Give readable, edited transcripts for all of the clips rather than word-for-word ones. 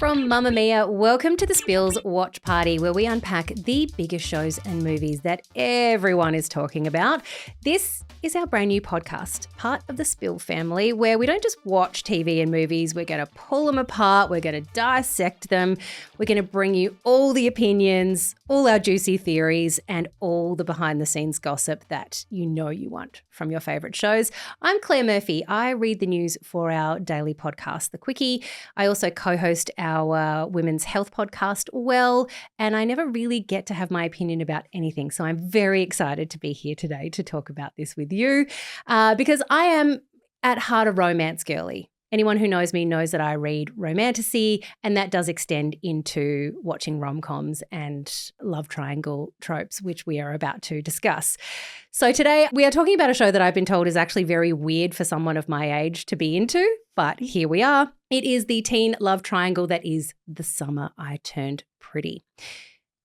From Mamma Mia, welcome to the Spills Watch Party, where we unpack the biggest shows and movies that everyone is talking about. This is our brand new podcast, part of the Spill family, where we don't just watch TV and movies, we're going to pull them apart, we're going to dissect them, we're going to bring you all the opinions, all our juicy theories, and all the behind-the-scenes gossip that you know you want from your favourite shows. I'm Claire Murphy. I read the news for our daily podcast, The Quickie. I also co-host our women's health podcast, Well, and I never really get to have my opinion about anything. So I'm very excited to be here today to talk about this with you because I am at heart a romance girly. Anyone who knows me knows that I read romantasy, and that does extend into watching rom-coms and love triangle tropes, which we are about to discuss. So today we are talking about a show that I've been told is actually very weird for someone of my age to be into, but here we are. It is the teen love triangle that is The Summer I Turned Pretty.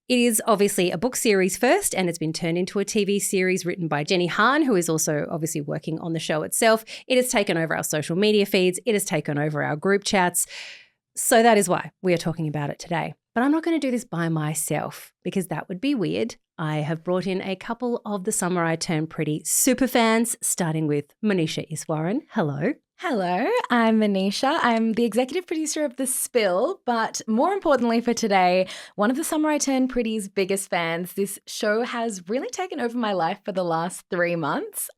It is obviously a book series first, and it's been turned into a TV series written by Jenny Han, who is also obviously working on the show itself. It has taken over our social media feeds. It has taken over our group chats. So that is why we are talking about it today. But I'm not going to do this by myself because that would be weird. I have brought in a couple of The Summer I Turned Pretty super fans, starting with Manisha Iswaran. Hello. Hello, I'm Manisha. I'm the executive producer of The Spill, but more importantly for today, one of The Summer I Turned Pretty's biggest fans. This show has really taken over my life for the last 3 months.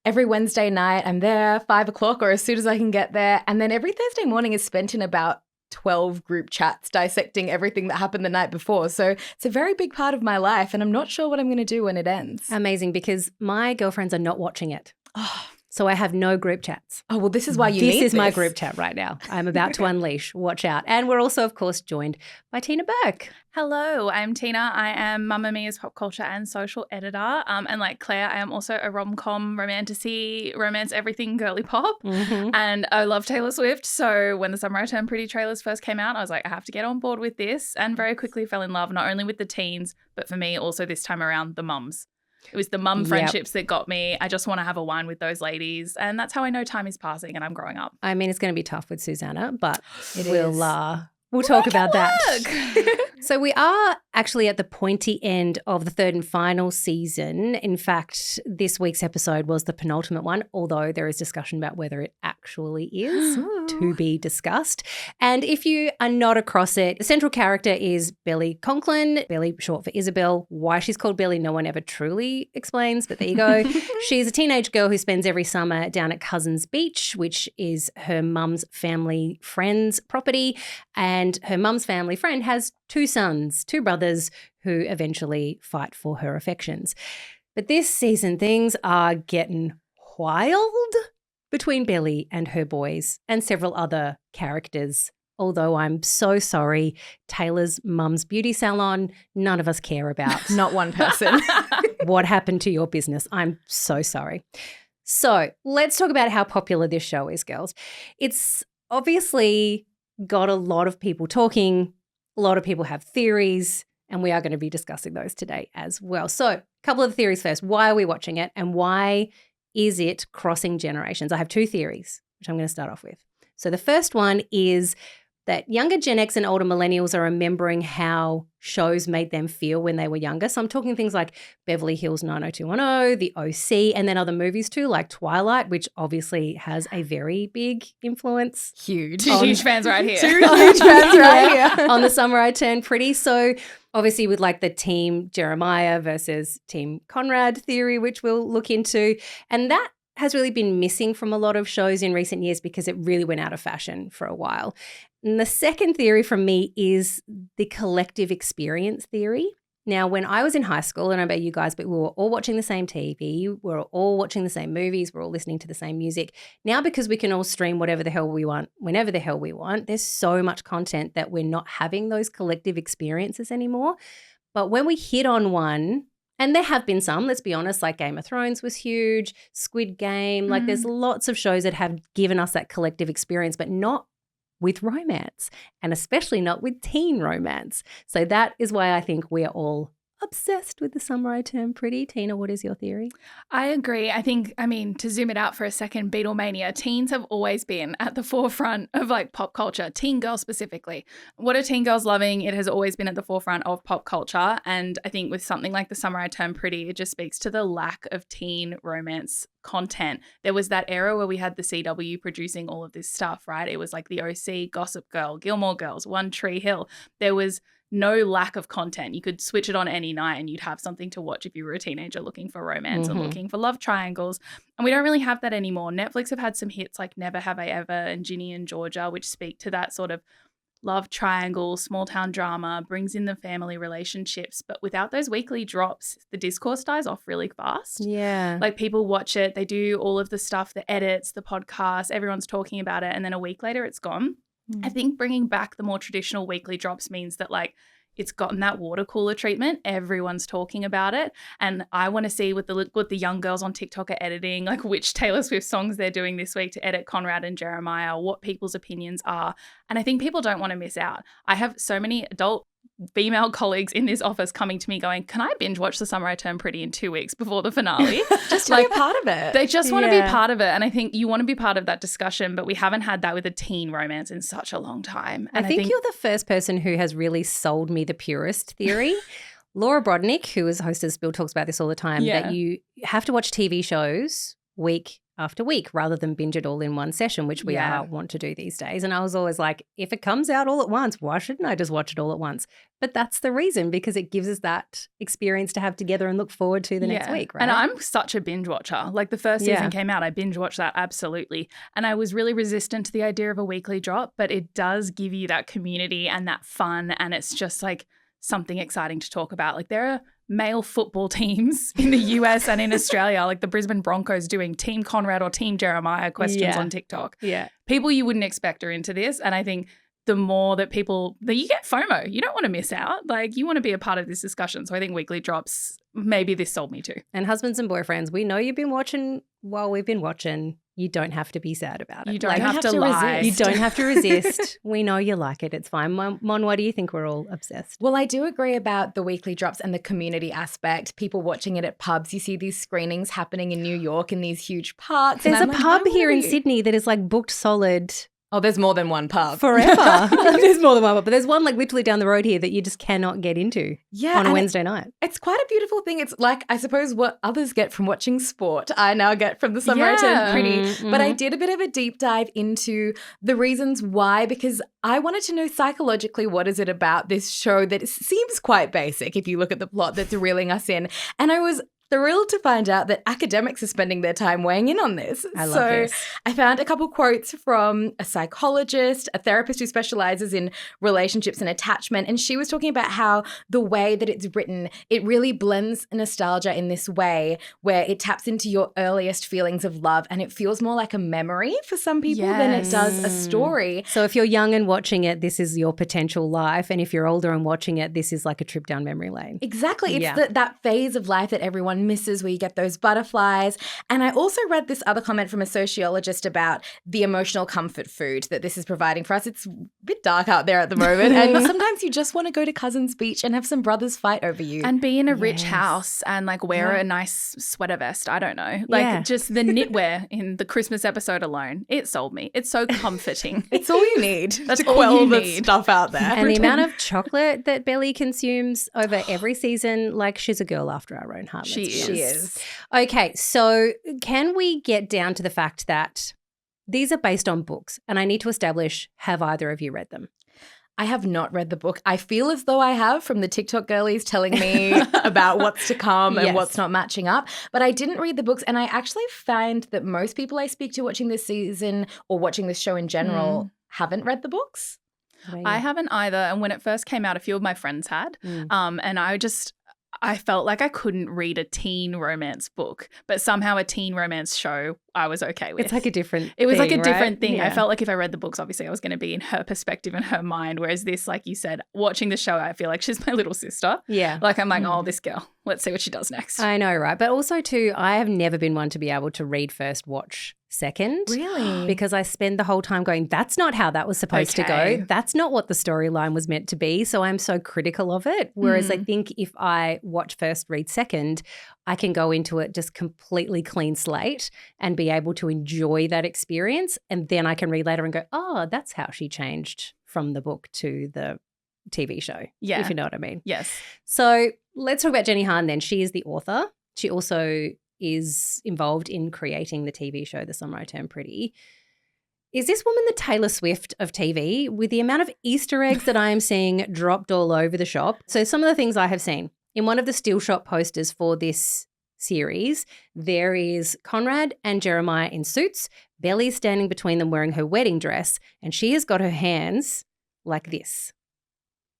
Every Wednesday night, I'm there, 5 o'clock or as soon as I can get there. And then every Thursday morning is spent in about 12 group chats dissecting everything that happened the night before. So it's a very big part of my life, and I'm not sure what I'm going to do when it ends. Amazing, because my girlfriends are not watching it. Oh. So I have no group chats. Oh, well, this is why you need this. This is my group chat right now. I'm about to unleash. Watch out. And we're also, of course, joined by Tina Burke. Hello, I'm Tina. I am Mamma Mia's pop culture and social editor. And like Claire, I am also a rom-com, romantasy, romance everything girly pop. Mm-hmm. And I love Taylor Swift. So when the Summer I Turned Pretty trailers first came out, I was like, I have to get on board with this, and very quickly fell in love, not only with the teens, but for me also this time around the mums. It was the mum friendships that got me. I just want to have a wine with those ladies. And that's how I know time is passing and I'm growing up. I mean, it's going to be tough with Susannah, but We'll talk about that. So we are actually at the pointy end of the third and final season. In fact, this week's episode was the penultimate one, although there is discussion about whether it actually is to be discussed. And if you are not across it, the central character is Billy Conklin, Billy short for Isabel. Why she's called Billy, no one ever truly explains, but there you go. She's a teenage girl who spends every summer down at Cousins Beach, which is her mum's family friend's property. And her mum's family friend has 2 sons, 2 brothers who eventually fight for her affections. But this season, things are getting wild between Billy and her boys and several other characters. Although I'm so sorry, Taylor's mum's beauty salon, none of us care about. Not one person. What happened to your business? I'm so sorry. So let's talk about how popular this show is, girls. It's obviously got a lot of people talking. A lot of people have theories, and we are going to be discussing those today as well. So a couple of theories first. Why are we watching it, and why is it crossing generations? I have 2 theories, which I'm going to start off with. So the first one is that younger Gen X and older millennials are remembering how shows made them feel when they were younger. So I'm talking things like Beverly Hills 90210, The OC, and then other movies too, like Twilight, which obviously has a very big influence. Huge. Two huge fans right here. 2 huge fans right here. On The Summer I Turned Pretty. So obviously with like the team Jeremiah versus team Conrad theory, which we'll look into. And that has really been missing from a lot of shows in recent years because it really went out of fashion for a while. And the second theory from me is the collective experience theory. Now, when I was in high school, and I bet you guys, but we were all watching the same TV, we were all watching the same movies, we're all listening to the same music. Now, because we can all stream whatever the hell we want, whenever the hell we want, there's so much content that we're not having those collective experiences anymore. But when we hit on one, and there have been some, let's be honest, like Game of Thrones was huge, Squid Game, like there's lots of shows that have given us that collective experience, but not with romance, and especially not with teen romance. So that is why I think we are all obsessed with the summer I turned pretty. Tina, what is your theory? I agree. I mean, to zoom it out for a second, Beatlemania, teens have always been at the forefront of like pop culture, teen girls specifically. What are teen girls loving? It has always been at the forefront of pop culture. And I think with something like The Summer I Turned Pretty, it just speaks to the lack of teen romance content. There was that era where we had the CW producing all of this stuff, right? It was like the OC, Gossip Girl, Gilmore Girls, One Tree Hill. There was no lack of content. You could switch it on any night and you'd have something to watch if you were a teenager looking for romance and looking for love triangles. And we don't really have that anymore. Netflix have had some hits like Never Have I Ever and Ginny and Georgia, which speak to that sort of love triangle, small town drama, brings in the family relationships. But without those weekly drops, the discourse dies off really fast. Yeah. Like people watch it, they do all of the stuff, the edits, the podcasts, everyone's talking about it. And then a week later it's gone. I think bringing back the more traditional weekly drops means that like it's gotten that water cooler treatment. Everyone's talking about it. And I want to see what the young girls on TikTok are editing, like which Taylor Swift songs they're doing this week to edit Conrad and Jeremiah, what people's opinions are. And I think people don't want to miss out. I have so many adult female colleagues in this office coming to me going, can I binge watch The Summer I Turned Pretty in 2 weeks before the finale? Just to be a part of it. They just want to be part of it. And I think you want to be part of that discussion, but we haven't had that with a teen romance in such a long time. And I think you're the first person who has really sold me the purist theory. Laura Brodnick, who is host of Spill, talks about this all the time, that you have to watch TV shows week after week rather than binge it all in one session, which we want to do these days. And I was always like, if it comes out all at once, why shouldn't I just watch it all at once? But that's the reason, because it gives us that experience to have together and look forward to the next week, right? And I'm such a binge watcher. Like the first season came out, I binge watched that absolutely. And I was really resistant to the idea of a weekly drop, but it does give you that community and that fun. And it's just like something exciting to talk about. Like there are male football teams in the US and in Australia, like the Brisbane Broncos doing Team Conrad or Team Jeremiah questions on TikTok. Yeah. People you wouldn't expect are into this. And I think the more that you get FOMO, you don't want to miss out. Like you want to be a part of this discussion. So I think weekly drops, maybe this sold me too. And husbands and boyfriends, we know you've been watching while we've been watching. You don't have to be sad about it. You don't have to lie. You don't have to resist. We know you like it. It's fine. Mon, why do you think we're all obsessed? Well, I do agree about the weekly drops and the community aspect. People watching it at pubs. You see these screenings happening in New York in these huge parks. There's a pub here in Sydney that is like booked solid. Oh, there's more than one pub. Forever. There's more than one pub. But there's one like literally down the road here that you just cannot get into on a Wednesday night. It's quite a beautiful thing. It's like, I suppose, what others get from watching sport, I now get from The Summer I Turned Pretty. Mm-hmm. But I did a bit of a deep dive into the reasons why, because I wanted to know psychologically what is it about this show that seems quite basic if you look at the plot that's reeling us in. And I was thrilled to find out that academics are spending their time weighing in on this. I love this. I found a couple quotes from a psychologist, a therapist who specializes in relationships and attachment, and she was talking about how the way that it's written, it really blends nostalgia in this way where it taps into your earliest feelings of love, and it feels more like a memory for some people than it does a story. So if you're young and watching it, this is your potential life, and if you're older and watching it, this is like a trip down memory lane. Exactly. It's that phase of life that everyone misses where you get those butterflies. And I also read this other comment from a sociologist about the emotional comfort food that this is providing for us. It's a bit dark out there at the moment. And sometimes you just want to go to Cousin's Beach and have some brothers fight over you. And be in a rich house and like wear a nice sweater vest. I don't know. Like just the knitwear in the Christmas episode alone. It sold me. It's so comforting. It's all you need That's to all quell you the need. stuff out there. And the amount of chocolate that Belly consumes over every season, like she's a girl after our own heart. She is. Okay, so can we get down to the fact that these are based on books, and I need to establish, have either of you read them? I have not read the book. I feel as though I have from the TikTok girlies telling me about what's to come and what's not matching up. But I didn't read the books, and I actually find that most people I speak to watching this season or watching this show in general haven't read the books. I haven't either. And when it first came out, a few of my friends had. And I felt like I couldn't read a teen romance book, but somehow a teen romance show I was okay with. It's like a different It was thing, like a different thing. Yeah. I felt like if I read the books, obviously I was going to be in her perspective and her mind. Whereas this, like you said, watching the show, I feel like she's my little sister. Yeah. Like I'm like, oh, this girl. Let's see what she does next. I know, right? But also too, I have never been one to be able to read first, watch second. Really? Because I spend the whole time going, that's not how that was supposed to Okay. go. That's not what the storyline was meant to be. So I'm so critical of it. Whereas I think if I watch first, read second, I can go into it just completely clean slate and be able to enjoy that experience. And then I can read later and go, oh, that's how she changed from the book to the TV show. Yeah. If you know what I mean. Yes. So let's talk about Jenny Han then. She is the author. She also is involved in creating the TV show, The Summer I Turned Pretty. Is this woman the Taylor Swift of TV with the amount of Easter eggs that I am seeing dropped all over the shop? So some of the things I have seen. In one of the still shot posters for this series, there is Conrad and Jeremiah in suits. Belly's standing between them wearing her wedding dress, and she has got her hands like this.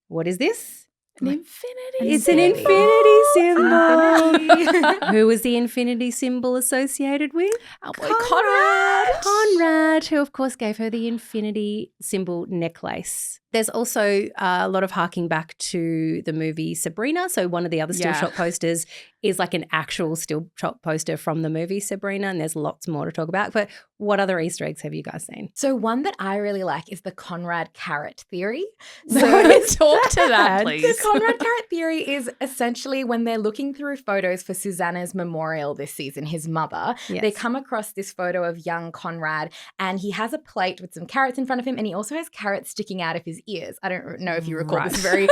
What is this? An infinity. It's an infinity symbol. Who is the infinity symbol associated with? Our boy Conrad. Conrad, who of course gave her the infinity symbol necklace. There's also a lot of harking back to the movie Sabrina. So one of the other still shot posters is like an actual still shot poster from the movie Sabrina, and there's lots more to talk about. But what other Easter eggs have you guys seen? So one that I really like is the Conrad carrot theory. So talk to that, please. The Conrad carrot theory is essentially when they're looking through photos for Susannah's memorial this season, his mother, they come across this photo of young Conrad, and he has a plate with some carrots in front of him, and he also has carrots sticking out of his ears. I don't know if you recall this very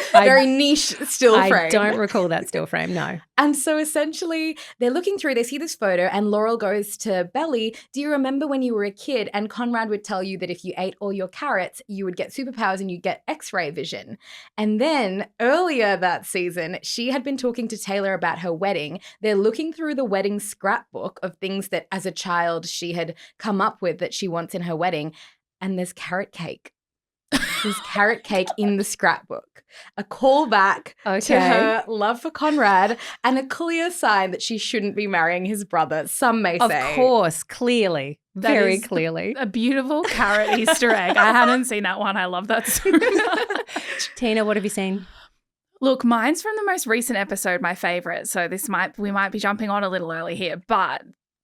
niche still frame. I don't recall that still frame, no. And so essentially they're looking through, they see this photo, and Laurel goes to Belly, do you remember when you were a kid and Conrad would tell you that if you ate all your carrots, you would get superpowers and you'd get X-ray vision? And then earlier that season, she had been talking to Taylor about her wedding. They're looking through the wedding scrapbook of things that as a child she had come up with that she wants in her wedding, and there's carrot cake. There's carrot cake in the scrapbook. A callback to her love for Conrad and a clear sign that she shouldn't be marrying his brother, some may say. Of course, clearly. Very clearly. A beautiful carrot Easter egg. I hadn't seen that one. I love that so much. Tina, what have you seen? Look, mine's from the most recent episode, my favourite. So we might be jumping on a little early here, but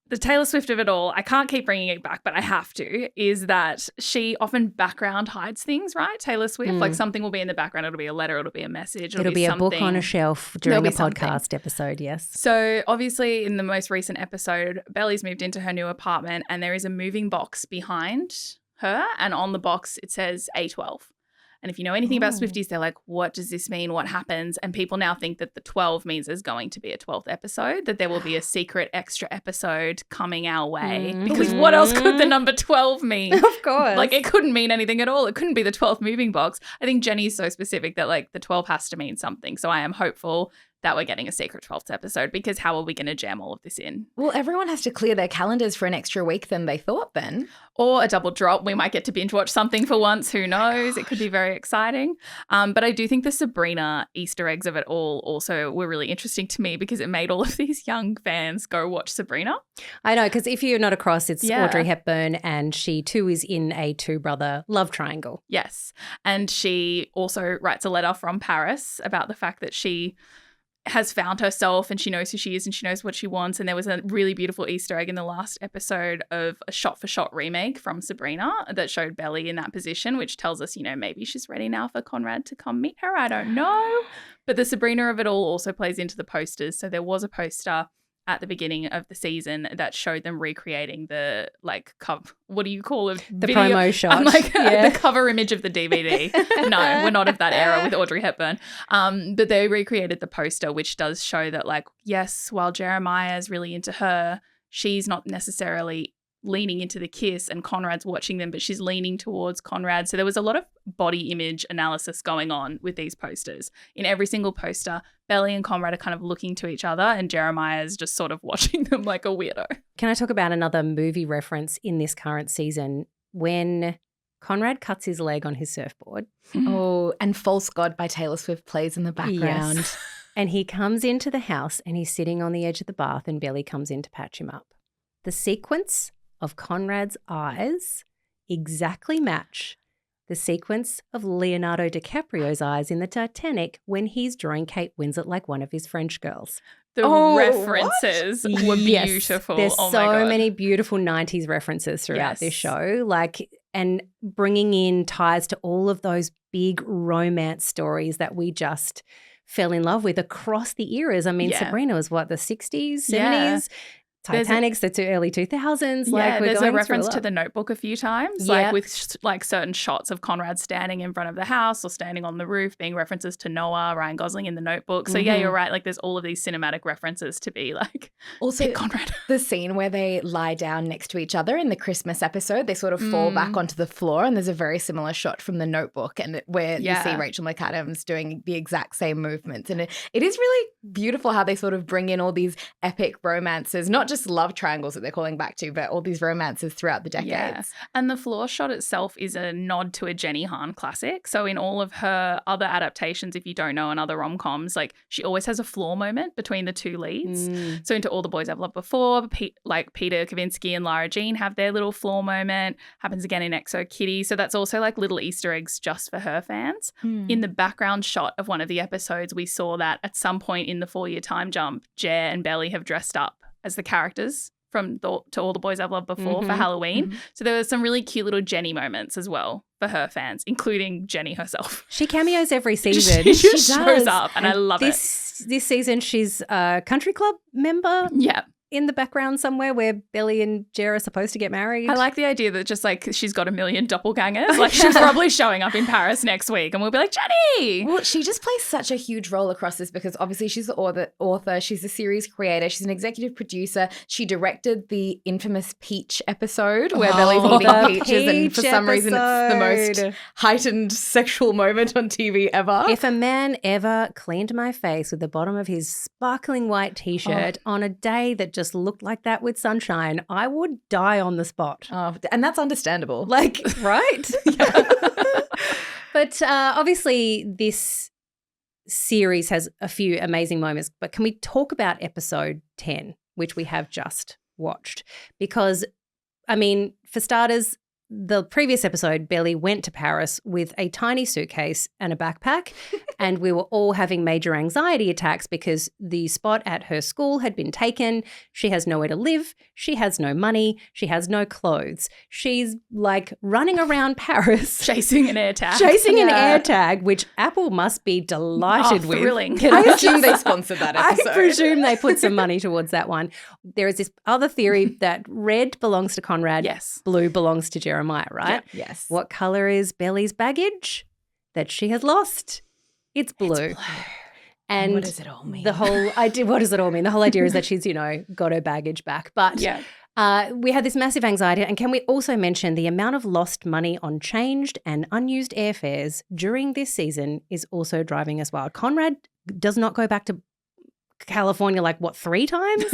the Taylor Swift of it all, I can't keep bringing it back, but I have to, is that she often background hides things, right? Taylor Swift, like something will be in the background. It'll be a letter. It'll be a message. It'll be a book on a shelf during a podcast episode, yes. So obviously in the most recent episode, Belly's moved into her new apartment and there is a moving box behind her, and on the box it says A12. And if you know anything about Swifties, they're like, what does this mean? What happens? And people now think that the 12 means there's going to be a 12th episode, that there will be a secret extra episode coming our way. Because what else could the number 12 mean? Of course. Like it couldn't mean anything at all. It couldn't be the 12th moving box. I think Jenny's so specific that like the 12 has to mean something. So I am hopeful that we're getting a secret 12th episode, because how are we going to jam all of this in? Well, everyone has to clear their calendars for an extra week than they thought then. Or a double drop. We might get to binge watch something for once. Who knows? It could be very exciting. But I do think the Sabrina Easter eggs of it all also were really interesting to me, because it made all of these young fans go watch Sabrina. I know, because if you're not across, it's Audrey Hepburn, and she too is in a two-brother love triangle. Yes. And she also writes a letter from Paris about the fact that she has found herself and she knows who she is and she knows what she wants. And there was a really beautiful Easter egg in the last episode of a shot-for-shot remake from Sabrina that showed Belly in that position, which tells us, you know, maybe she's ready now for Conrad to come meet her. I don't know. But the Sabrina of it all also plays into the posters. So there was a poster at the beginning of the season that showed them recreating the what do you call it? The promo shot. I'm like the cover image of the DVD. No, we're not of that era with Audrey Hepburn. But they recreated the poster, which does show that, like, yes, while Jeremiah is really into her, she's not necessarily leaning into the kiss and Conrad's watching them, but she's leaning towards Conrad. So there was a lot of body image analysis going on with these posters. In every single poster, Belly and Conrad are kind of looking to each other and Jeremiah is just sort of watching them like a weirdo. Can I talk about another movie reference in this current season when Conrad cuts his leg on his surfboard? Oh, and False God by Taylor Swift plays in the background. Yes. And he comes into the house and he's sitting on the edge of the bath and Belly comes in to patch him up. The sequence of Conrad's eyes exactly match the sequence of Leonardo DiCaprio's eyes in the Titanic when he's drawing Kate Winslet like one of his French girls. The references were beautiful. There's oh so my God. many beautiful 90s references throughout this show, and bringing in ties to all of those big romance stories that we just fell in love with across the eras. I mean, Sabrina was what, the 60s, 70s? Titanic's the early 2000s. Yeah, there's a reference to The Notebook a few times, like with certain shots of Conrad standing in front of the house or standing on the roof, being references to Noah, Ryan Gosling in The Notebook. So yeah, you're right. Like there's all of these cinematic references to be like also Conrad. The scene where they lie down next to each other in the Christmas episode, they sort of fall back onto the floor, and there's a very similar shot from The Notebook, and where you see Rachel McAdams doing the exact same movements, and it is really beautiful how they sort of bring in all these epic romances, not just love triangles that they're calling back to, but all these romances throughout the decades. Yeah. And the floor shot itself is a nod to a Jenny Han classic. So in all of her other adaptations, if you don't know, and other rom-coms, like she always has a floor moment between the two leads. So into All the Boys I've Loved Before, like Peter Kavinsky and Lara Jean have their little floor moment. Happens again in Exo Kitty. So that's also like little Easter eggs just for her fans. In the background shot of one of the episodes, we saw that at some point in the 4-year time jump, Jer and Belly have dressed up as the characters from To All the Boys I've Loved Before for Halloween. So there were some really cute little Jenny moments as well for her fans, including Jenny herself. She cameos every season. She just shows up and I love it. This season she's a country club member. Yeah. In the background somewhere where Belly and Jer are supposed to get married. I like the idea that just like she's got a million doppelgangers. Like she's probably showing up in Paris next week and we'll be like, Jenny! Well, she just plays such a huge role across this because obviously she's the author, she's the series creator, she's an executive producer. She directed the infamous Peach episode where Belly's eating peaches and for some reason it's the most heightened sexual moment on TV ever. If a man ever cleaned my face with the bottom of his sparkling white T-shirt on a day that just looked like that with sunshine, I would die on the spot. Oh, and that's understandable. Like, right? But obviously this series has a few amazing moments, but can we talk about episode 10, which we have just watched? Because, I mean, for starters, the previous episode, Belly went to Paris with a tiny suitcase and a backpack, and we were all having major anxiety attacks because the spot at her school had been taken. She has nowhere to live. She has no money. She has no clothes. She's like running around Paris. Chasing an air tag. Chasing an air tag, which Apple must be delighted with. Thrilling. I assume they sponsored that episode. I presume they put some money towards that one. There is this other theory that red belongs to Conrad, blue belongs to Jeremiah, right? Yep. Yes. What color is Belly's baggage that she has lost? It's blue. It's blue. And what does it all mean? What does it all mean? The whole idea is that she's, got her baggage back. But we had this massive anxiety. And can we also mention the amount of lost money on changed and unused airfares during this season is also driving us wild. Conrad does not go back to California 3 times?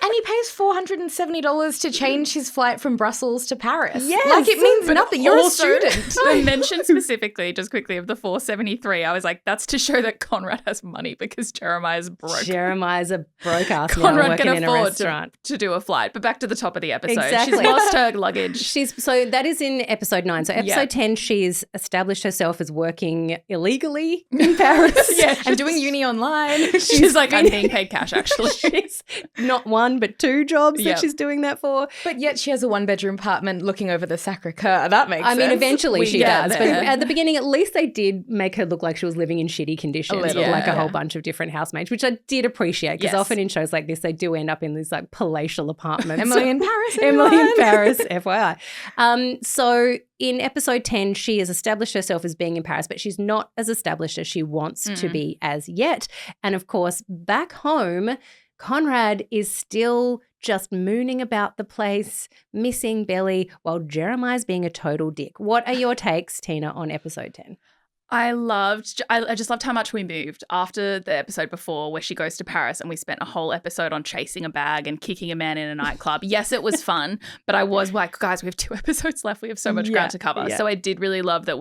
And he pays $470 to change his flight from Brussels to Paris. Yes. Like it means nothing. You're a student. The mention specifically, just quickly, of the $473, I was like, that's to show that Conrad has money because Jeremiah's broke. Jeremiah's a broke ass now Conrad working can in a afford restaurant. to do a flight. But back to the top of the episode. Exactly. She's lost her luggage. So that is in episode 9. So episode 10, she's established herself as working illegally in Paris. And doing uni online. She's like, I'm being paid cash, actually. She's not one, but 2 jobs that she's doing that for. But yet she has a 1-bedroom apartment looking over the Sacre-Cœur. That makes sense. I mean, eventually she does. there. But at the beginning, at least they did make her look like she was living in shitty conditions with a whole bunch of different housemates, which I did appreciate because often in shows like this, they do end up in these palatial apartments. Emily in Paris. Emily in Paris, FYI. So in episode 10, she has established herself as being in Paris, but she's not as established as she wants to be as yet. And of course, back home, Conrad is still just mooning about the place, missing Belly, while Jeremiah's being a total dick. What are your takes, Tina, on episode 10? I just loved how much we moved after the episode before where she goes to Paris and we spent a whole episode on chasing a bag and kicking a man in a nightclub. Yes, it was fun, but I was like, guys, we have 2 episodes left. We have so much ground to cover. So I did really love that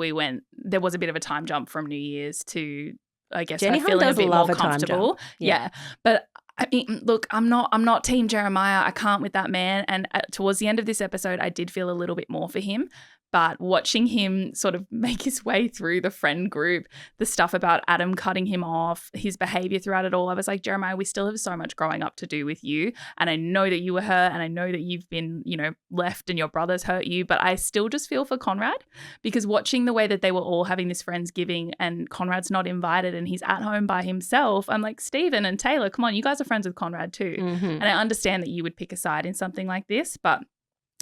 there was a bit of a time jump from New Year's to, I guess, Jenny her feeling does a bit love more a time comfortable. jump. Yeah. But I mean, look, I'm not Team Jeremiah. I can't with that man. And towards the end of this episode, I did feel a little bit more for him. But watching him sort of make his way through the friend group, the stuff about Adam cutting him off, his behavior throughout it all, I was like, Jeremiah, we still have so much growing up to do with you. And I know that you were hurt and I know that you've been, left and your brothers hurt you. But I still just feel for Conrad, because watching the way that they were all having this Friendsgiving and Conrad's not invited and he's at home by himself, I'm like, Stephen and Taylor, come on, you guys are friends with Conrad too. Mm-hmm. And I understand that you would pick a side in something like this, but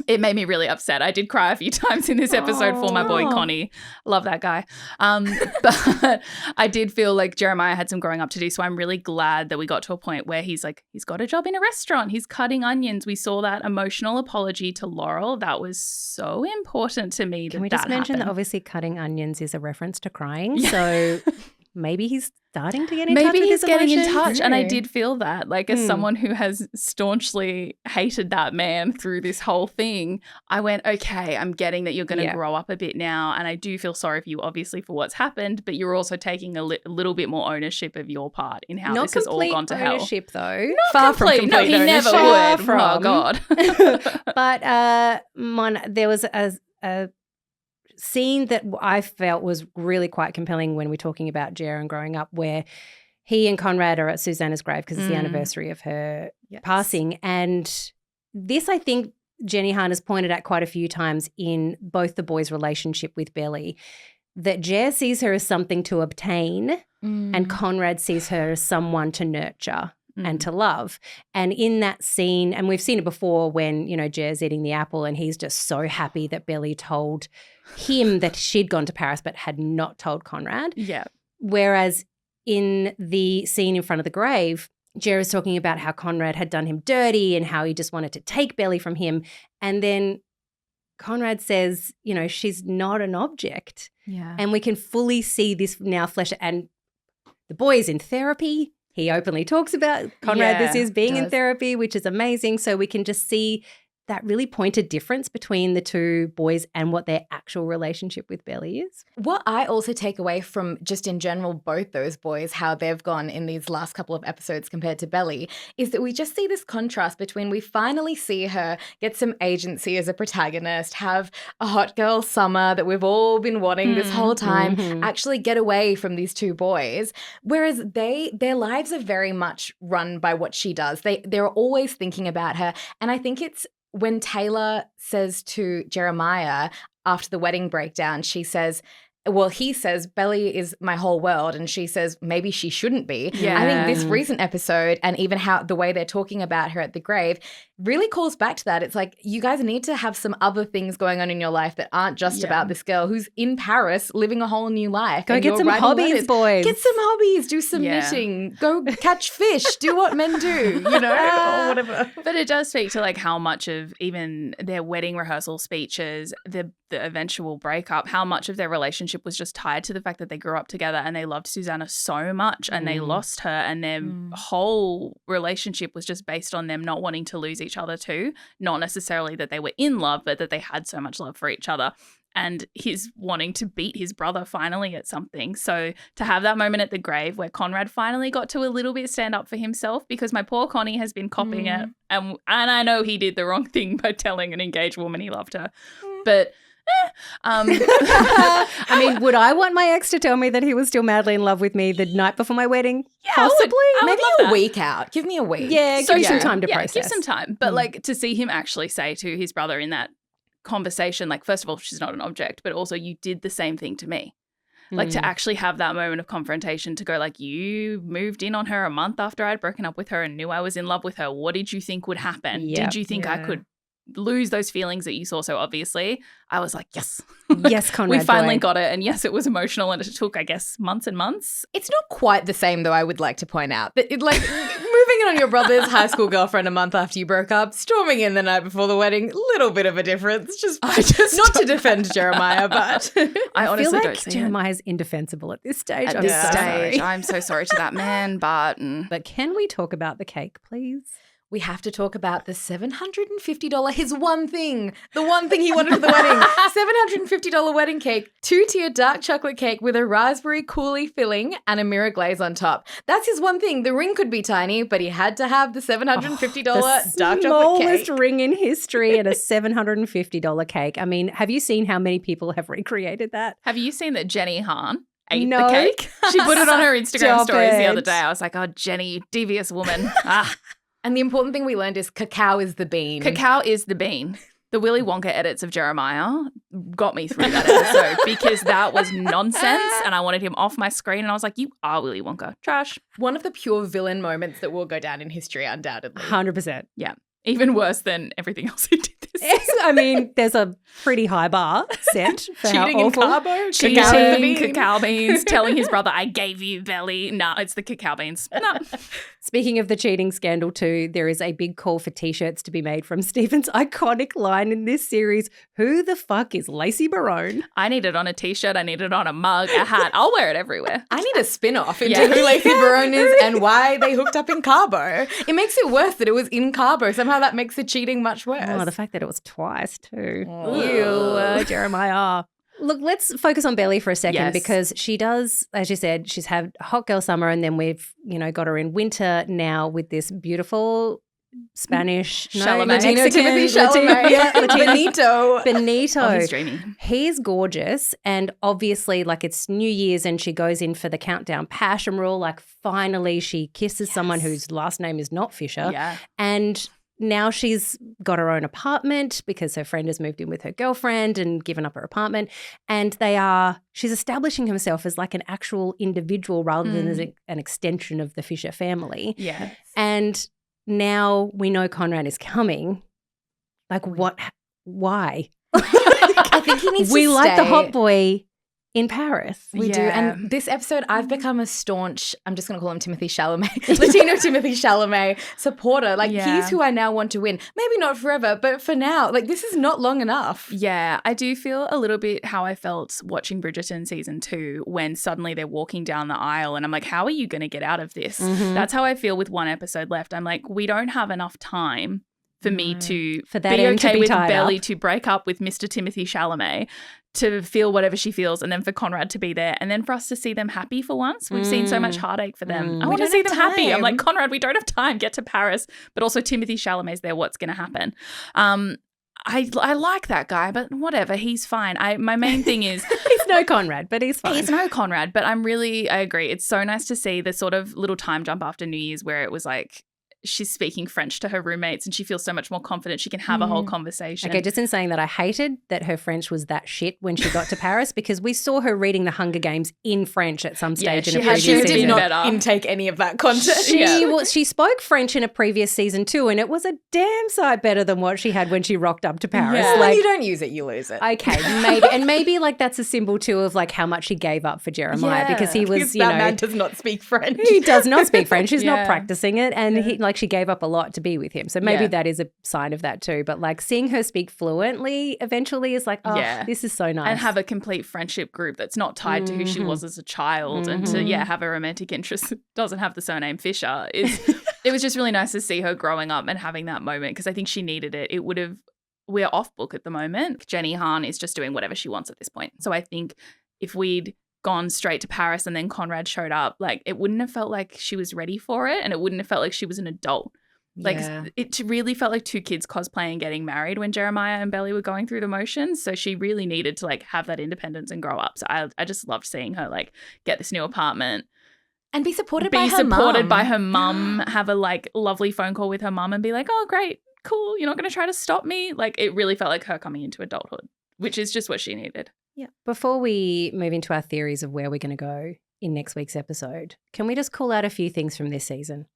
it made me really upset. I did cry a few times in this episode for my boy Connie. Love that guy. But I did feel like Jeremiah had some growing up to do. So I'm really glad that we got to a point where he's got a job in a restaurant. He's cutting onions. We saw that emotional apology to Laurel. That was so important to me. Can we just mention that obviously cutting onions is a reference to crying? Yeah. So maybe he's starting to get in touch with his emotions. Maybe he's getting in touch. And I did feel that, as someone who has staunchly hated that man through this whole thing, I went, okay, I'm getting that you're going to grow up a bit now. And I do feel sorry for you, obviously, for what's happened, but you're also taking a little bit more ownership of your part in how this has all gone to hell. Not complete ownership, though. Not Far complete. from No, complete he ownership. never would. From. Oh, God. But there was a scene that I felt was really quite compelling when we're talking about Jer growing up, where he and Conrad are at Susannah's grave because it's the anniversary of her passing. And this, I think, Jenny Han has pointed out quite a few times in both the boys' relationship with Belly, that Jer sees her as something to obtain and Conrad sees her as someone to nurture and to love. And in that scene, and we've seen it before when, Jer's eating the apple and he's just so happy that Belly told him that she'd gone to Paris but had not told Conrad. Yeah. Whereas in the scene in front of the grave, Jer is talking about how Conrad had done him dirty and how he just wanted to take Belly from him. And then Conrad says, she's not an object. Yeah. And we can fully see this now flesh. And the boy is in therapy. He openly talks about Conrad, this is being in therapy, which is amazing. So we can just see that really pointed difference between the two boys and what their actual relationship with Belly is. What I also take away from just in general both those boys, how they've gone in these last couple of episodes compared to Belly, is that we just see this contrast between we finally see her get some agency as a protagonist, have a hot girl summer that we've all been wanting this whole time, actually get away from these two boys, whereas their lives are very much run by what she does. They're always thinking about her, and I think it's when Taylor says to Jeremiah after the wedding breakdown, he says, Belly is my whole world. And she says, maybe she shouldn't be. Yeah. I think this recent episode and even how the way they're talking about her at the grave really calls back to that. It's like, you guys need to have some other things going on in your life that aren't just about this girl who's in Paris living a whole new life. Go get some hobbies, boys. Get some hobbies, do some knitting, go catch fish, do what men do, or whatever. But it does speak to how much of even their wedding rehearsal speeches, the eventual breakup, how much of their relationship was just tied to the fact that they grew up together and they loved Susannah so much and they lost her, and their whole relationship was just based on them not wanting to lose each other too. Not necessarily that they were in love, but that they had so much love for each other. And his wanting to beat his brother finally at something. So to have that moment at the grave where Conrad finally got to a little bit stand up for himself, because my poor Connie has been copping it. And I know he did the wrong thing by telling an engaged woman he loved her. But I mean, would I want my ex to tell me that he was still madly in love with me the night before my wedding? Yeah, possibly. Maybe a week out. Give me a week. Yeah, give me some time to process. Give some time. But to see him actually say to his brother in that conversation, first of all, she's not an object, but also you did the same thing to me. To actually have that moment of confrontation, to go you moved in on her a month after I'd broken up with her and knew I was in love with her. What did you think would happen? Yep. Did you think I could lose those feelings that you saw so obviously? I was like, yes. Yes, Conrad. We finally got it. And yes, it was emotional and it took, I guess, months and months. It's not quite the same, though, I would like to point out. That moving in on your brother's high school girlfriend a month after you broke up, storming in the night before the wedding, little bit of a difference. Just not to defend Jeremiah, but I honestly feel don't see Jeremiah's indefensible at this stage. At this stage. I'm so sorry to that man, but... But can we talk about the cake, please? we have to talk about the $750, his one thing, the one thing he wanted for the wedding, $750 wedding cake, 2-tier dark chocolate cake with a raspberry coulis filling and a mirror glaze on top. That's his one thing. The ring could be tiny, but he had to have the $750 dark chocolate cake. Smallest ring in history and a $750 cake. I mean, have you seen how many people have recreated that? Have you seen that Jenny Han ate No. the cake? She put it on her Instagram Stop stories the other it. day. I was like, oh, Jenny, you devious woman. And the important thing we learned is cacao is the bean. Cacao is the bean. The Willy Wonka edits of Jeremiah got me through that episode because that was nonsense and I wanted him off my screen and I was like, you are Willy Wonka. Trash. One of the pure villain moments that will go down in history, undoubtedly. 100%. Yeah. Even worse than everything else he did this season. I mean, there's a pretty high bar set for how Cheating in awful. carbo, Cheating, cacao beans, telling his brother, I gave you belly. No, it's the cacao beans. No. Speaking of the cheating scandal too, there is a big call for T-shirts to be made from Stephen's iconic line in this series, who the fuck is Lacey Barone? I need it on a T-shirt. I need it on a mug, a hat. I'll wear it everywhere. I need a spin-off into Yeah. who Lacey Barone is and why they hooked up in carbo. It makes it worse that it was in carbo. Somehow that makes the cheating much worse. Oh, the fact that it was twice too. Oh. Ew, Jeremiah. Look, let's focus on Belly for a second Yes. because she does, as you said, she's had hot girl summer and then we've, got her in winter now with this beautiful Spanish Chalamet. Mexican, Timothy Chalamet. yeah, Benito. Benito. Oh, he's dreamy. He's gorgeous and obviously like it's New Year's and she goes in for the countdown passion rule. Like finally she kisses someone whose last name is not Fisher. Yeah. And now she's got her own apartment because her friend has moved in with her girlfriend and given up her apartment. And she's establishing herself as like an actual individual rather than as an extension of the Fisher family. Yeah. And now we know Conrad is coming. Like what? Why? I think he needs We to like the stay. hot boy in Paris. We do. Yeah. And this episode, I've become a staunch, I'm just going to call him Timothy Chalamet, Latino Timothy Chalamet supporter. Like, Yeah. he's who I now want to win. Maybe not forever, but for now. Like, this is not long enough. Yeah, I do feel a little bit how I felt watching Bridgerton season 2 when suddenly they're walking down the aisle and I'm like, how are you going to get out of this? That's how I feel with one episode left. I'm like, we don't have enough time for me to For that be end to okay be with tied Belly up. to break up with Mr. Timothy Chalamet, to feel whatever she feels, and then for Conrad to be there, and then for us to see them happy for once. We've seen so much heartache for them. I want to don't see have them happy. I'm time. like, Conrad, we don't have time. Get to Paris. But also Timothy Chalamet's there. What's going to happen? I like that guy, but whatever. He's fine. My main thing is He's no Conrad, but he's fine. he's no Conrad, but I agree. It's so nice to see the sort of little time jump after New Year's where it was like, she's speaking French to her roommates and she feels so much more confident. She can have a whole conversation. Okay, just in saying that, I hated that her French was that shit when she got to Paris because we saw her reading the Hunger Games in French at some stage in a she had previous to She be did season. not better. intake any of that content. She spoke French in a previous season too, and it was a damn sight better than what she had when she rocked up to Paris. Yeah. When Like, you don't use it, you lose it. okay, maybe like that's a symbol too of like how much she gave up for Jeremiah because he was, Because that man does not speak French. he does not speak French. He's Yeah. not practicing it, and she gave up a lot to be with him. So maybe Yeah. that is a sign of that too. But like seeing her speak fluently eventually is like, oh, Yeah. this is so nice. and have a complete friendship group that's not tied to who she was as a child, and to have a romantic interest that doesn't have the surname Fisher it was just really nice to see her growing up and having that moment because I think she needed it. We're off book at the moment. Jenny Han is just doing whatever she wants at this point. So I think if we'd gone straight to Paris and then Conrad showed up, like it wouldn't have felt like she was ready for it, and it wouldn't have felt like she was an adult. Like it really felt like two kids cosplaying and getting married when Jeremiah and Belly were going through the motions. So she really needed to like have that independence and grow up. So I just loved seeing her like get this new apartment, And be supported be by her supported mum. by her mum, have a like lovely phone call with her mum and be like, oh, great, cool. You're not going to try to stop me. Like it really felt like her coming into adulthood, which is just what she needed. Yeah. Before we move into our theories of where we're going to go in next week's episode, can we just call out a few things from this season?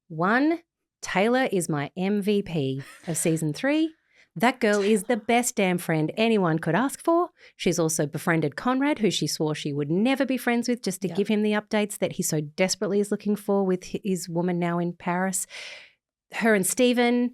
1, Taylor is my MVP of season 3. That girl is the best damn friend anyone could ask for. She's also befriended Conrad, who she swore she would never be friends with, just to give him the updates that he so desperately is looking for with his woman now in Paris. Her and Stephen,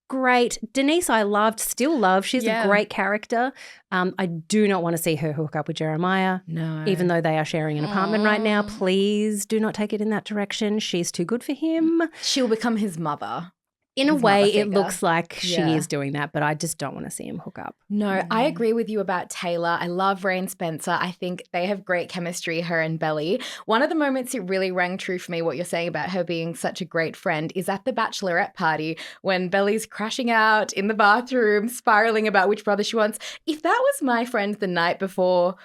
great. Denise, I loved, still love. She's a great character. I do not want to see her hook up with Jeremiah. No. Even though they are sharing an apartment right now. Please do not take it in that direction. She's too good for him. She'll become his mother. In a his way, mother it figure. looks like she Yeah. is doing that, but I just don't want to see him hook up. No, I agree with you about Taylor. I love Ray and Spencer. I think they have great chemistry, her and Belly. One of the moments it really rang true for me, what you're saying about her being such a great friend, is at the bachelorette party when Belly's crashing out in the bathroom, spiraling about which brother she wants. If that was my friend the night before,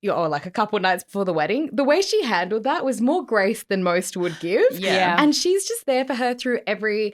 or like a couple nights before the wedding, the way she handled that was more grace than most would give. Yeah. And she's just there for her through every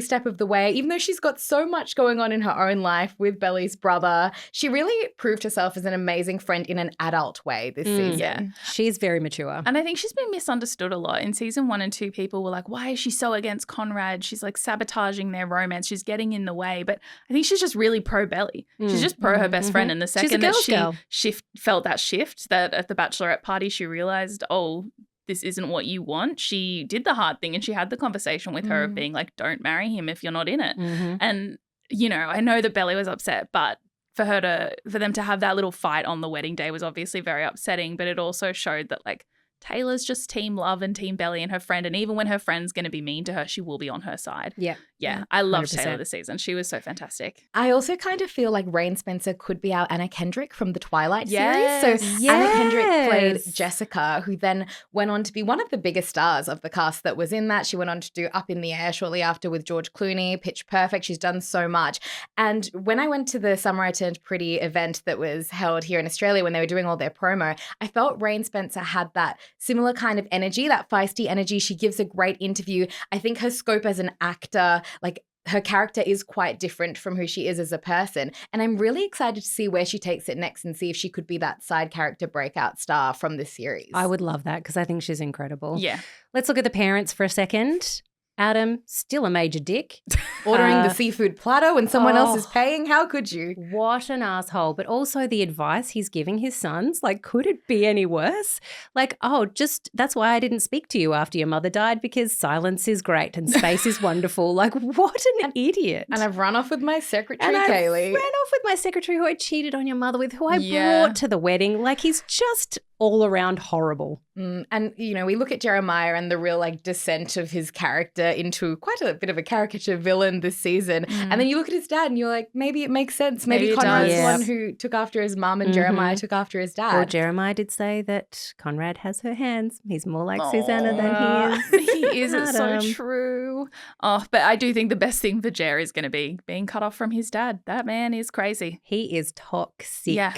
step of the way. Even though she's got so much going on in her own life with Belly's brother, she really proved herself as an amazing friend in an adult way this season. Yeah. She's very mature. And I think she's been misunderstood a lot. In season 1 and 2, people were like, why is she so against Conrad? She's like sabotaging their romance. She's getting in the way. But I think she's just really pro Belly. She's just pro her best friend. And the second that she felt that shift, that at the bachelorette party, she realized, oh, this isn't what you want. She did the hard thing and she had the conversation with her of being like, don't marry him if you're not in it. And, you know, I know that Belly was upset, but for them to have that little fight on the wedding day was obviously very upsetting, but it also showed that like Taylor's just team love and team Belly and her friend. And even when her friend's going to be mean to her, she will be on her side. Yeah. Yeah. I loved 100%. Taylor this season. She was so fantastic. I also kind of feel like Ray and Spencer could be our Anna Kendrick from the Twilight Yes. series. So Anna Kendrick played Yes. Jessica, who then went on to be one of the biggest stars of the cast that was in that. She went on to do Up in the Air shortly after with George Clooney, Pitch Perfect. She's done so much. And when I went to the Summer I Turned Pretty event that was held here in Australia when they were doing all their promo, I felt Ray and Spencer had that similar kind of energy, that feisty energy. She gives a great interview. I think her scope as an actor, like her character is quite different from who she is as a person. And I'm really excited to see where she takes it next and see if she could be that side character breakout star from this series. I would love that because I think she's incredible. Yeah. Let's look at the parents for a second. Adam, still a major dick. Ordering the seafood platter when someone else is paying. How could you? What an asshole. But also the advice he's giving his sons. Like, could it be any worse? Like, that's why I didn't speak to you after your mother died, because silence is great and space is wonderful. Like, what an idiot. And I've run off with my secretary, And I Kaylee. ran off with my secretary who I cheated on your mother with, who I Yeah. brought to the wedding. Like, he's just all around horrible. And, you know, we look at Jeremiah and the real, like, descent of his character into quite a bit of a caricature villain this season. And then you look at his dad and you're like, maybe it makes sense. Maybe Maybe it Conrad's does. the one who took after his mum and Jeremiah took after his dad. Well, Jeremiah did say that Conrad has her hands. He's more like Susannah than he is. He is. It's so Adam. true. Oh, but I do think the best thing for Jer is going to be being cut off from his dad. That man is crazy. He is toxic. Yeah.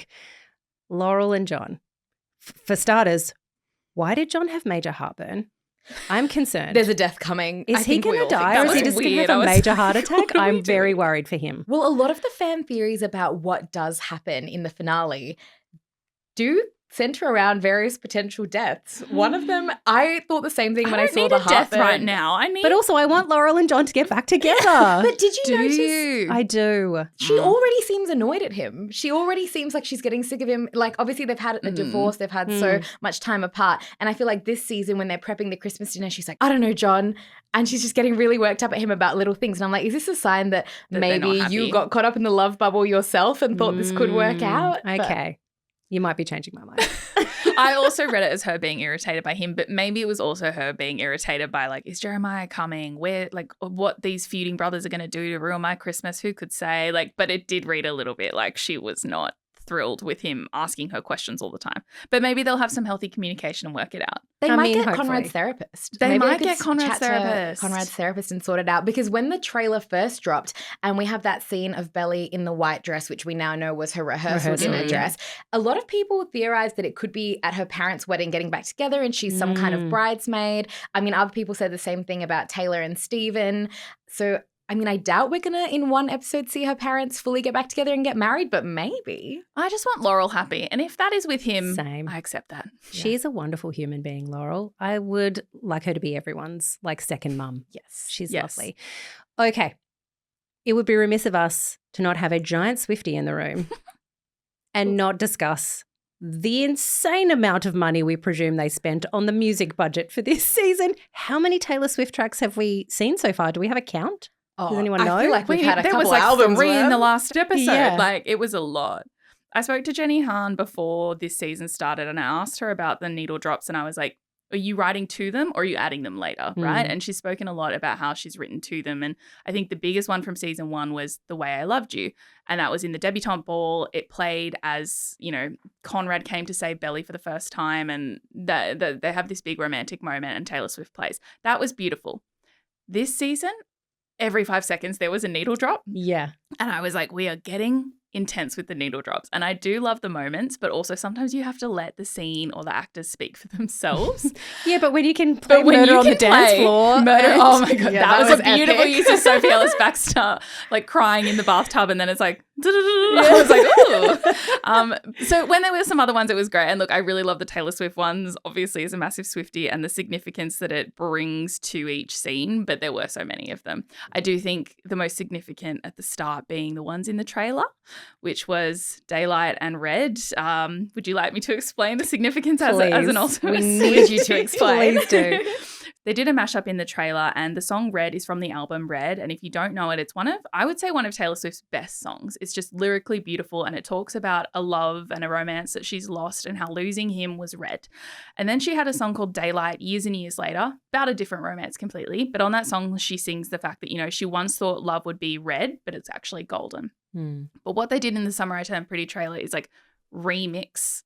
Laurel and John. For starters, why did John have major heartburn? I'm concerned. There's a death coming. Is I he think we going to all think die that or is he was just going to weird. have I a was major heart like, attack? what are we I'm very doing? worried for him. Well, a lot of the fan theories about what does happen in the finale do center around various potential deaths. One of them, I thought the same thing when I don't saw need the a death heartburn. right now. I need. But also, I want Laurel and John to get back together. But did you do notice? you? I do. She already seems annoyed at him. She already seems like she's getting sick of him. Like, obviously, they've had a divorce. They've had so much time apart. And I feel like this season, when they're prepping the Christmas dinner, she's like, I don't know, John. And she's just getting really worked up at him about little things. And I'm like, is this a sign that they're maybe not you happy. got caught up in the love bubble yourself and thought this could work out? But- Okay. You might be changing my mind. I also read it as her being irritated by him, but maybe it was also her being irritated by, like, is Jeremiah coming? Where, like, what these feuding brothers are going to do to ruin my Christmas? Who could say? Like, but it did read a little bit like she was not thrilled with him asking her questions all the time. But maybe they'll have some healthy communication and work it out. They I might mean, get hopefully. Conrad's therapist. They Maybe might could get Conrad's chat to therapist. Conrad's therapist and sort it out. Because when the trailer first dropped and we have that scene of Belly in the white dress, which we now know was her rehearsal dinner dress, a lot of people theorized that it could be at her parents' wedding getting back together and she's some kind of bridesmaid. I mean, other people said the same thing about Taylor and Steven. So, I mean, I doubt we're going to, in one episode, see her parents fully get back together and get married, but maybe. I just want Laurel happy. And if that is with him, Same. I accept that. She's a wonderful human being, Laurel. I would like her to be everyone's, like, second mum. Yes. She's Yes. lovely. Okay. It would be remiss of us to not have a giant Swiftie in the room and not discuss the insane amount of money we presume they spent on the music budget for this season. How many Taylor Swift tracks have we seen so far? Do we have a count? Does anyone know? I feel like we've had a there couple was like albums 3 in the worth. last episode. Yeah. Like, it was a lot. I spoke to Jenny Hahn before this season started and I asked her about the needle drops and I was like, are you writing to them or are you adding them later, right? And she's spoken a lot about how she's written to them. And I think the biggest one from season 1 was The Way I Loved You. And that was in the debutante ball. It played as, Conrad came to save Belly for the first time, and they have this big romantic moment and Taylor Swift plays. That was beautiful. This season, every 5 seconds there was a needle drop. Yeah. And I was like, we are getting intense with the needle drops. And I do love the moments, but also sometimes you have to let the scene or the actors speak for themselves. Yeah, but when you can play murder on the dance floor. Oh my God. Yeah, that was a beautiful epic. use of Sophie Ellis Baxter, like crying in the bathtub, and then it's like, I was like, ooh. So when there were some other ones, it was great. And look, I really love the Taylor Swift ones, obviously as a massive Swiftie, and the significance that it brings to each scene, but there were so many of them. I do think the most significant at the start being the ones in the trailer, which was Daylight and Red. Would you like me to explain the significance as an ultimate We need you to explain. Please do. They did a mashup in the trailer, and the song Red is from the album Red. And if you don't know it, it's I would say one of Taylor Swift's best songs. It's just lyrically beautiful, and it talks about a love and a romance that she's lost and how losing him was red. And then she had a song called Daylight years and years later, about a different romance completely. But on that song, she sings the fact that, she once thought love would be red, but it's actually golden. But what they did in the Summer I Turned Pretty trailer is like remix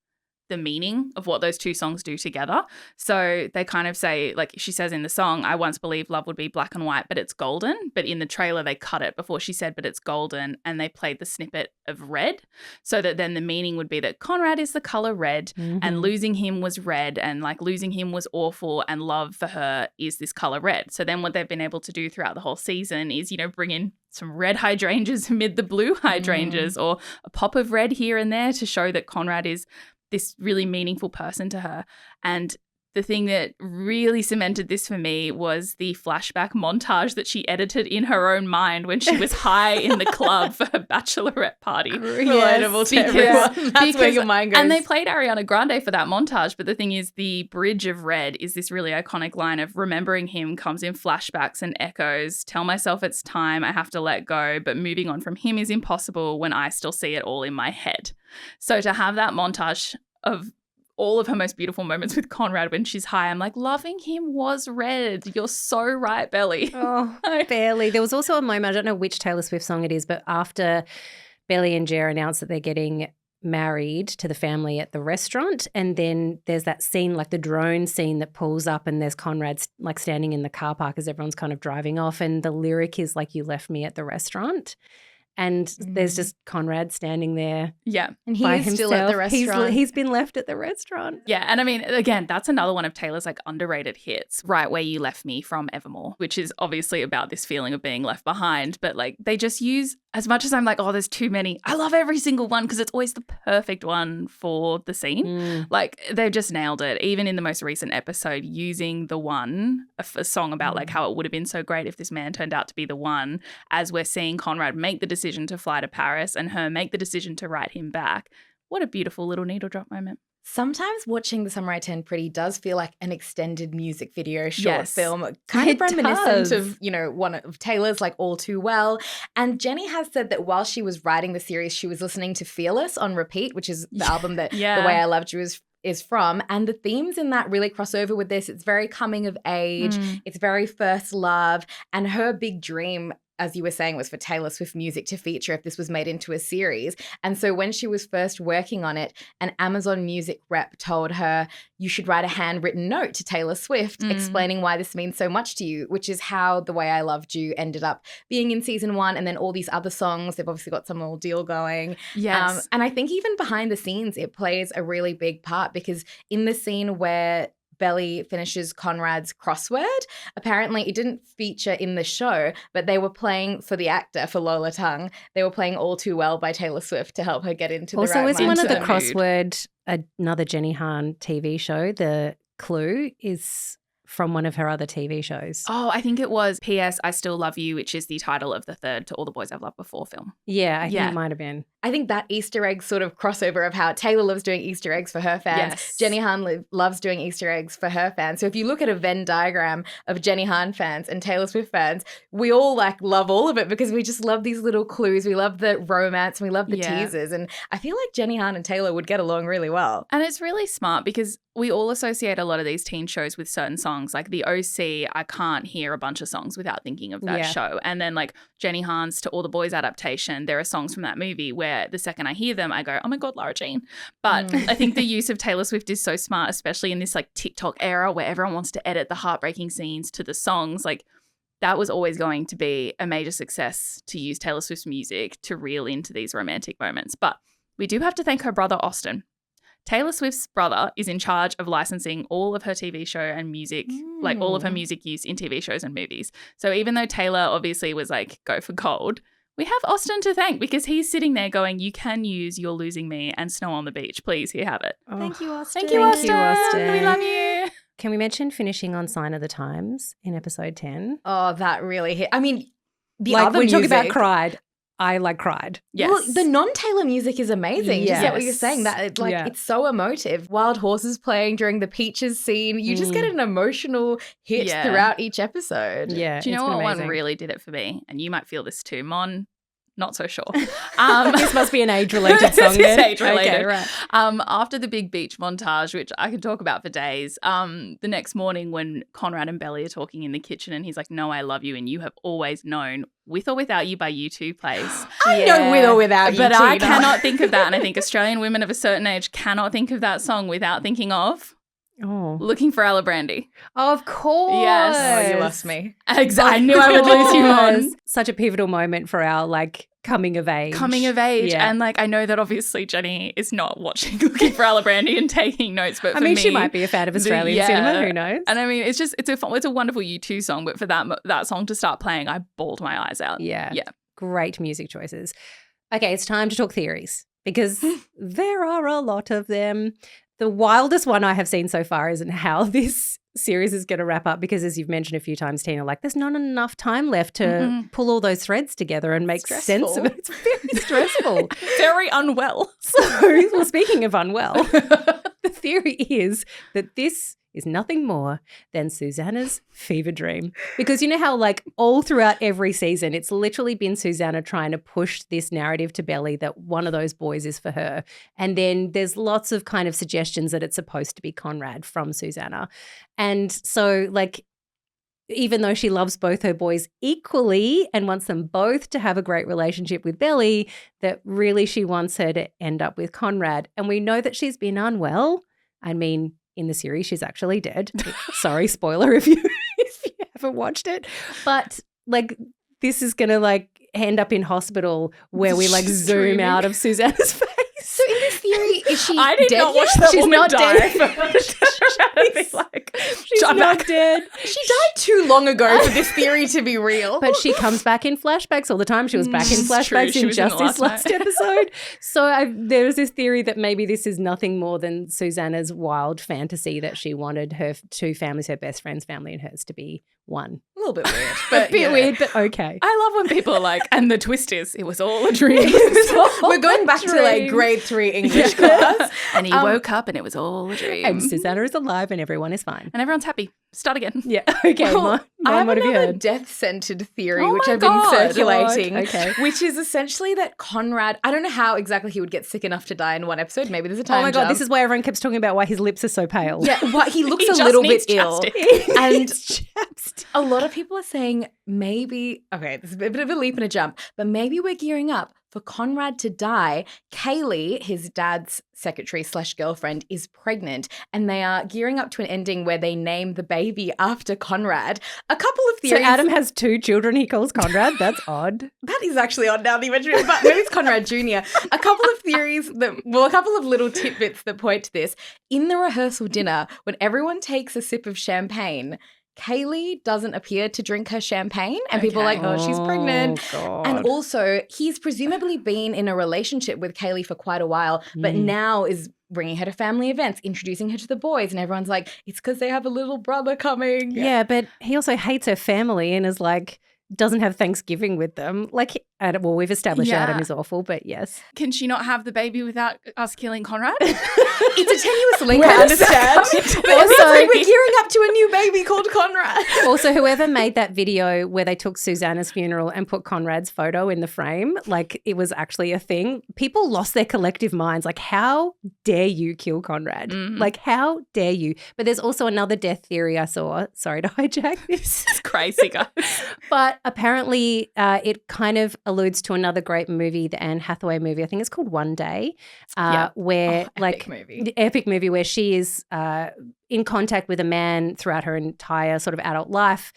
the meaning of what those two songs do together. So they kind of say, like she says in the song, I once believed love would be black and white, but it's golden. But in the trailer, they cut it before she said, but it's golden. And they played the snippet of red. So that then the meaning would be that Conrad is the color red and losing him was red, and like losing him was awful, and love for her is this color red. So then what they've been able to do throughout the whole season is, bring in some red hydrangeas amid the blue hydrangeas or a pop of red here and there to show that Conrad is this really meaningful person to her. And the thing that really cemented this for me was the flashback montage that she edited in her own mind when she was high in the club for her bachelorette party. Relatable to everyone. That's where your mind goes. And they played Ariana Grande for that montage. But the thing is, the bridge of Red is this really iconic line of remembering him comes in flashbacks and echoes. Tell myself it's time, I have to let go. But moving on from him is impossible when I still see it all in my head. So to have that montage of all of her most beautiful moments with Conrad when she's high, I'm like, loving him was red. You're so right, Belly. Oh, barely. There was also a moment, I don't know which Taylor Swift song it is, but after Belly and Jer announced that they're getting married to the family at the restaurant, and then there's that scene, like the drone scene that pulls up, and there's Conrad like standing in the car park as everyone's kind of driving off, and the lyric is like, you left me at the restaurant. And there's just Conrad standing there. Yeah. And by he's himself. still at the restaurant. He's been left at the restaurant. Yeah. And I mean, again, that's another one of Taylor's like underrated hits, Right Where You Left Me from Evermore, which is obviously about this feeling of being left behind. But like they just use, as much as I'm like, oh, there's too many, I love every single one because it's always the perfect one for the scene. Like they've just nailed it. Even in the most recent episode, using the one, a song about like how it would have been so great if this man turned out to be the one, as we're seeing Conrad make the decision to fly to Paris and her make the decision to write him back. What a beautiful little needle drop moment. Sometimes watching The Summer I Turned Pretty does feel like an extended music video short film, It of reminiscent does. of, one of Taylor's like All Too Well. And Jenny has said that while she was writing the series, she was listening to Fearless on repeat, which is the album that The Way I Loved You is from. And the themes in that really cross over with this. It's very coming of age. It's very first love. And her big dream, as you were saying, was for Taylor Swift music to feature if this was made into a series. And so when she was first working on it, an Amazon Music rep told her, you should write a handwritten note to Taylor Swift explaining why this means so much to you, which is how The Way I Loved You ended up being in season 1. And then all these other songs, they've obviously got some little deal going. Yes. And I think even behind the scenes, it plays a really big part because in the scene where Belly finishes Conrad's crossword, apparently it didn't feature in the show, but they were playing for the actor, for Lola Tung, they were playing All Too Well by Taylor Swift to help her get into the right Also, isn't one of the mindset. crossword another Jenny Han TV show? The clue is from one of her other TV shows. Oh, I think it was P.S. I Still Love You, which is the title of the third To All the Boys I've Loved Before film. Yeah, I think it might have been. I think that Easter egg sort of crossover of how Taylor loves doing Easter eggs for her fans. Yes. Jenny Han loves doing Easter eggs for her fans. So if you look at a Venn diagram of Jenny Han fans and Taylor Swift fans, we all like love all of it because we just love these little clues. We love the romance. And we love the teasers. And I feel like Jenny Han and Taylor would get along really well. And it's really smart because we all associate a lot of these teen shows with certain songs. Like The OC, I can't hear a bunch of songs without thinking of that show. And then like Jenny Han's To All the Boys adaptation, there are songs from that movie where the second I hear them, I go, oh my God, Lara Jean. But I think the use of Taylor Swift is so smart, especially in this like TikTok era where everyone wants to edit the heartbreaking scenes to the songs. Like that was always going to be a major success, to use Taylor Swift's music to reel into these romantic moments. But we do have to thank her brother, Austin. Taylor Swift's brother is in charge of licensing all of her TV show and music, like all of her music use in TV shows and movies. So even though Taylor obviously was like, go for gold, we have Austin to thank because he's sitting there going, you can use You're Losing Me and Snow on the Beach. Please, here, have it. Oh, Thank you, Austin. Thank you, Austin. We love you. Can we mention finishing on Sign of the Times in episode 10? Oh, that really hit. I mean, the like other when you talk music, about cried, I like cried. Yes. Well, the non-Taylor music is amazing. Just get what you're saying. That it's so emotive. Wild Horses playing during the Peaches scene. You just get an emotional hit throughout each episode. Yeah. Do you know what amazing. one really did it for me? And you might feel this too, Mon. Not so sure. This must be an age-related song. This is age-related. Okay, right. After the big beach montage, which I could talk about for days, the next morning when Conrad and Belly are talking in the kitchen and he's like, no, I love you and you have always known, With or Without You by U2 plays. I know With or Without You, but Tina. I cannot think of that. And I think Australian women of a certain age cannot think of that song without thinking of Looking for Ella Brandy. Of course. Yes. Oh, you lost me. Exactly. I knew I would lose you on. Such a pivotal moment for our like coming of age. Yeah. And like I know that obviously Jenny is not watching Looking for Ella Brandy and taking notes, but for me, she might be a fan of Australian cinema, who knows? And I mean it's a wonderful U2 song, but for that song to start playing, I bawled my eyes out. Yeah. Great music choices. Okay, it's time to talk theories because there are a lot of them. The wildest one I have seen so far isn't how this series is going to wrap up because, as you've mentioned a few times, Tina, like there's not enough time left to pull all those threads together and make sense of it. It's very stressful. Very unwell. So, well, speaking of unwell, the theory is that this is nothing more than Susannah's fever dream. Because you know how like all throughout every season, it's literally been Susannah trying to push this narrative to Belly that one of those boys is for her. And then there's lots of kind of suggestions that it's supposed to be Conrad from Susannah. And so like even though she loves both her boys equally and wants them both to have a great relationship with Belly, that really she wants her to end up with Conrad. And we know that she's been unwell. I mean, in the series, she's actually dead. Sorry, spoiler if you haven't watched it. But like this is going to like end up in hospital where we like zoom out of Susannah's face. So in this theory, is she I did dead not watch yet? that She's woman not die. She's not dead. She died too long ago for this theory to be real. But she comes back in flashbacks all the time. She was back in flashbacks in just this last episode. So there's this theory that maybe this is nothing more than Susannah's wild fantasy that she wanted her two families, her best friend's family and hers, to be one. A little bit weird. But, a bit weird, but okay. I love when people are like, and the twist is, it was all a dream. We're going back to like grade 3 English class. And he woke up and it was all a dream. And Susannah is alive and everyone is fine. And everyone's happy. Start again. Yeah. Okay. Well, I have what have you another heard? death-centered theory, Oh which my I've been God. circulating, Okay. which is essentially that Conrad, I don't know how exactly he would get sick enough to die in one episode. Maybe there's a time Oh my God, jump. this is why everyone keeps talking about why his lips are so pale. Yeah, well, he looks He a just little needs bit ill. chapstick. And a lot of people are saying maybe, okay, this is a bit of a leap and a jump, but maybe we're gearing up for Conrad to die. Kaylee, his dad's secretary/girlfriend, is pregnant and they are gearing up to an ending where they name the baby after Conrad. A couple of So theories. Adam has 2 children he calls Conrad. That's odd. That is actually odd now that you mention it, but maybe it's Conrad Jr. A couple of theories a couple of little tidbits that point to this. In the rehearsal dinner, when everyone takes a sip of champagne, Kaylee doesn't appear to drink her champagne and people are like, oh, she's pregnant. God. And also, he's presumably been in a relationship with Kaylee for quite a while, but now is bringing her to family events, introducing her to the boys, and everyone's like, it's because they have a little brother coming. Yeah, but he also hates her family and is like, doesn't have Thanksgiving with them. Like, Well, we've established Yeah. Adam is awful, but yes. Can she not have the baby without us killing Conrad? It's a tenuous link, Where I does that understand. come into But it this? sounds like we're gearing up to a new baby called Conrad. Also, whoever made that video where they took Susannah's funeral and put Conrad's photo in the frame, like it was actually a thing, people lost their collective minds. Like, how dare you kill Conrad? Like, how dare you? But there's also another death theory I saw. Sorry to hijack this. This is crazy, guys. But apparently it kind of alludes to another great movie, the Anne Hathaway movie. I think it's called One Day, where epic movie where she is in contact with a man throughout her entire sort of adult life,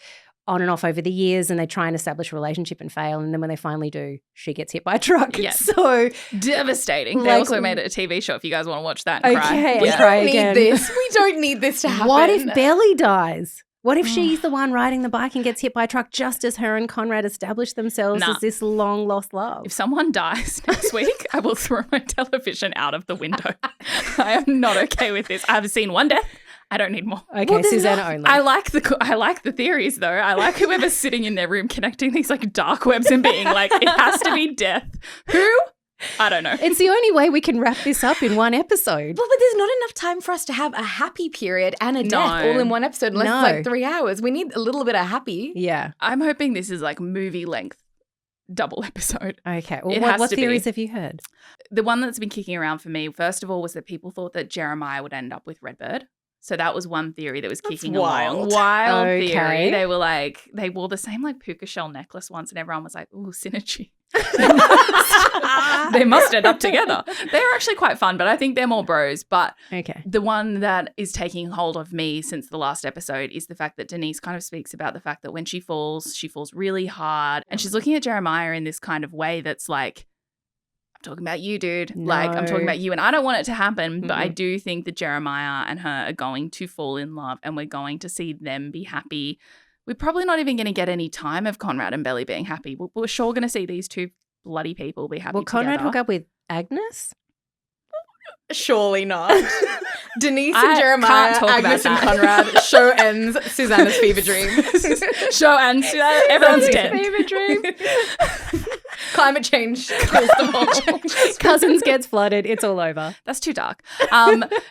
on and off over the years, and they try and establish a relationship and fail. And then when they finally do, she gets hit by a truck. Yes. So devastating. They like, also made it a TV show if you guys want to watch that and cry. okay, We and cry don't again. need this. We don't need this to happen. What if Belly dies? What if she's the one riding the bike and gets hit by a truck just as her and Conrad establish themselves as this long lost love? If someone dies next week, I will throw my television out of the window. I am not okay with this. I have seen one death. I don't need more. Okay, Susannah only. I like the theories though. I like whoever's sitting in their room connecting these like dark webs and being like, it has to be death. Who? I don't know. It's the only way we can wrap this up in one episode. Well, but there's not enough time for us to have a happy period and a death all in one episode unless it's like 3 hours. We need a little bit of happy. Yeah. I'm hoping this is like movie length double episode. Okay. Well, what theories have you heard? The one that's been kicking around for me, first of all, was that people thought that Jeremiah would end up with Redbird. So that was one theory that was kicking along. Wild theory. They were like, they wore the same like puka shell necklace once and everyone was like, ooh, synergy. They must end up together. They're actually quite fun, but I think they're more bros. But the one that is taking hold of me since the last episode is the fact that Denise kind of speaks about the fact that when she falls really hard. And she's looking at Jeremiah in this kind of way that's like, I'm talking about you, dude. No. Like, I'm talking about you. And I don't want it to happen, but I do think that Jeremiah and her are going to fall in love and we're going to see them be happy. We're probably not even going to get any time of Conrad and Belly being happy. We're sure going to see these two bloody people be happy together. Will Conrad hook up with Agnes? Surely not. Denise and Jeremiah, Agnes and Conrad. Show ends. Susannah's fever dream. Show ends. Everyone's dead. Fever dream. Climate change kills them all. Cousins gets flooded. It's all over. That's too dark.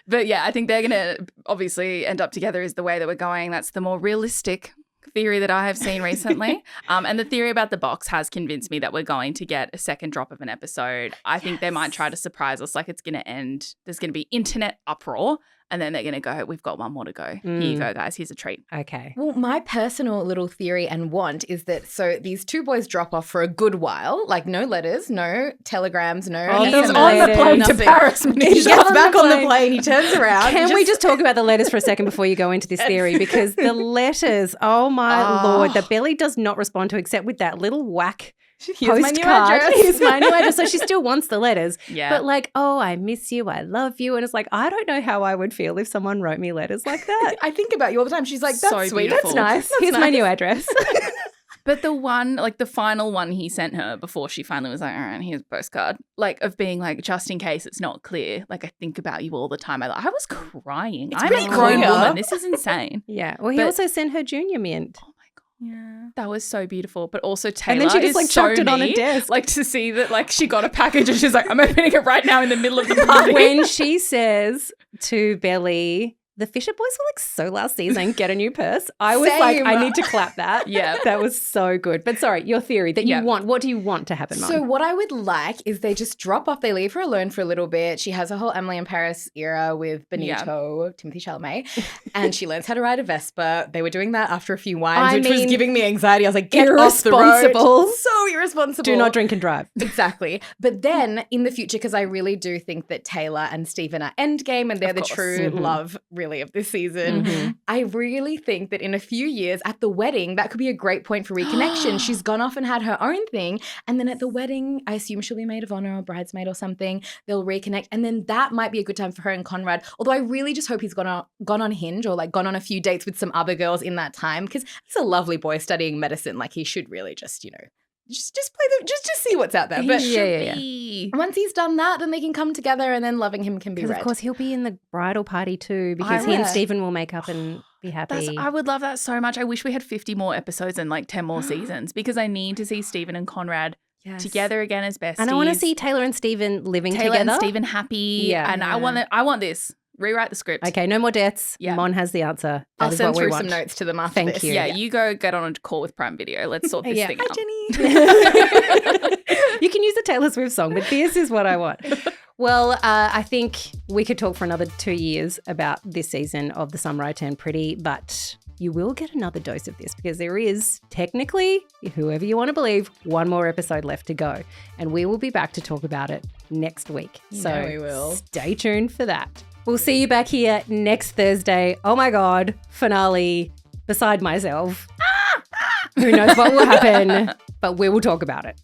But yeah, I think they're going to obviously end up together is the way that we're going. That's the more realistic theory that I have seen recently. And the theory about the box has convinced me that we're going to get a second drop of an episode. I think they might try to surprise us, like it's going to end. There's going to be internet uproar. And then they're going to go, we've got one more to go. Here you go, guys. Here's a treat. Okay. Well, my personal little theory and want is that so these two boys drop off for a good while, like no letters, no telegrams, no He's SMS, on the plane nothing. to Paris. He gets back on the plane, he turns around. Can we just talk about the letters for a second before you go into this theory? Because the letters, oh my Lord, the Belly does not respond to except with that little whack. Here's my new postcard. address. Here's my new address. So she still wants the letters. Yeah. But like, oh, I miss you. I love you. And it's like, I don't know how I would feel if someone wrote me letters like that. I think about you all the time. She's like, that's So sweet. beautiful. That's nice. Here's my new address. But the one, like the final one he sent her before she finally was like, all right, here's a postcard, like of being like, just in case it's not clear, like I think about you all the time. I was crying. I'm a grown clear. woman. This is insane. Yeah. Well, he also sent her Junior Mint. Yeah, that was so beautiful. But also Taylor, And then she just like is so chucked it on a me, desk. like to see that like she got a package and she's like, I'm opening it right now in the middle of the party. When she says to Belly, the Fisher Boys were like so last season, get a new purse. I was like, Same. I need to clap that. Yeah. That was so good. But sorry, your theory that you want, what do you want to happen, Mum? So what I would like is they just drop off, they leave her alone for a little bit. She has a whole Emily in Paris era with Benito, Timothée Chalamet, and she learns how to ride a Vespa. They were doing that after a few wines, which was giving me anxiety. I was like, get off the road. So irresponsible. Do not drink and drive. Exactly. But then in the future, because I really do think that Taylor and Stephen are endgame and they're the true love really of this season. I really think that in a few years at the wedding, that could be a great point for reconnection. She's gone off and had her own thing. And then at the wedding, I assume she'll be maid of honor or bridesmaid or something. They'll reconnect. And then that might be a good time for her and Conrad. Although I really just hope he's gone on Hinge or like gone on a few dates with some other girls in that time because he's a lovely boy studying medicine. Like he should really just, you know, just play just see what's out there. But once he's done that, then they can come together and then loving him can be read. Of course, he'll be in the bridal party too because he and Stephen will make up and be happy. I would love that so much. I wish we had 50 more episodes and like 10 more seasons because I need to see Stephen and Conrad together again as besties. And I want to see Taylor and Steven living Taylor together. and Steven happy. Yeah. And I want this. Rewrite the script. Okay, no more deaths. Yeah. Mon has the answer. That I'll is send what we through want. some notes to them after Thank this. you. Yeah, you go get on a call with Prime Video. Let's sort this thing Hi, out. Jenny. You can use a Taylor Swift song, but this is what I want. Well, I think we could talk for another 2 years about this season of The Summer I Turned Pretty, but you will get another dose of this because there is technically, whoever you want to believe, one more episode left to go. And we will be back to talk about it next week. So we will. Stay tuned for that. We'll see you back here next Thursday. Oh my God, finale, beside myself. Who knows what will happen, but we will talk about it.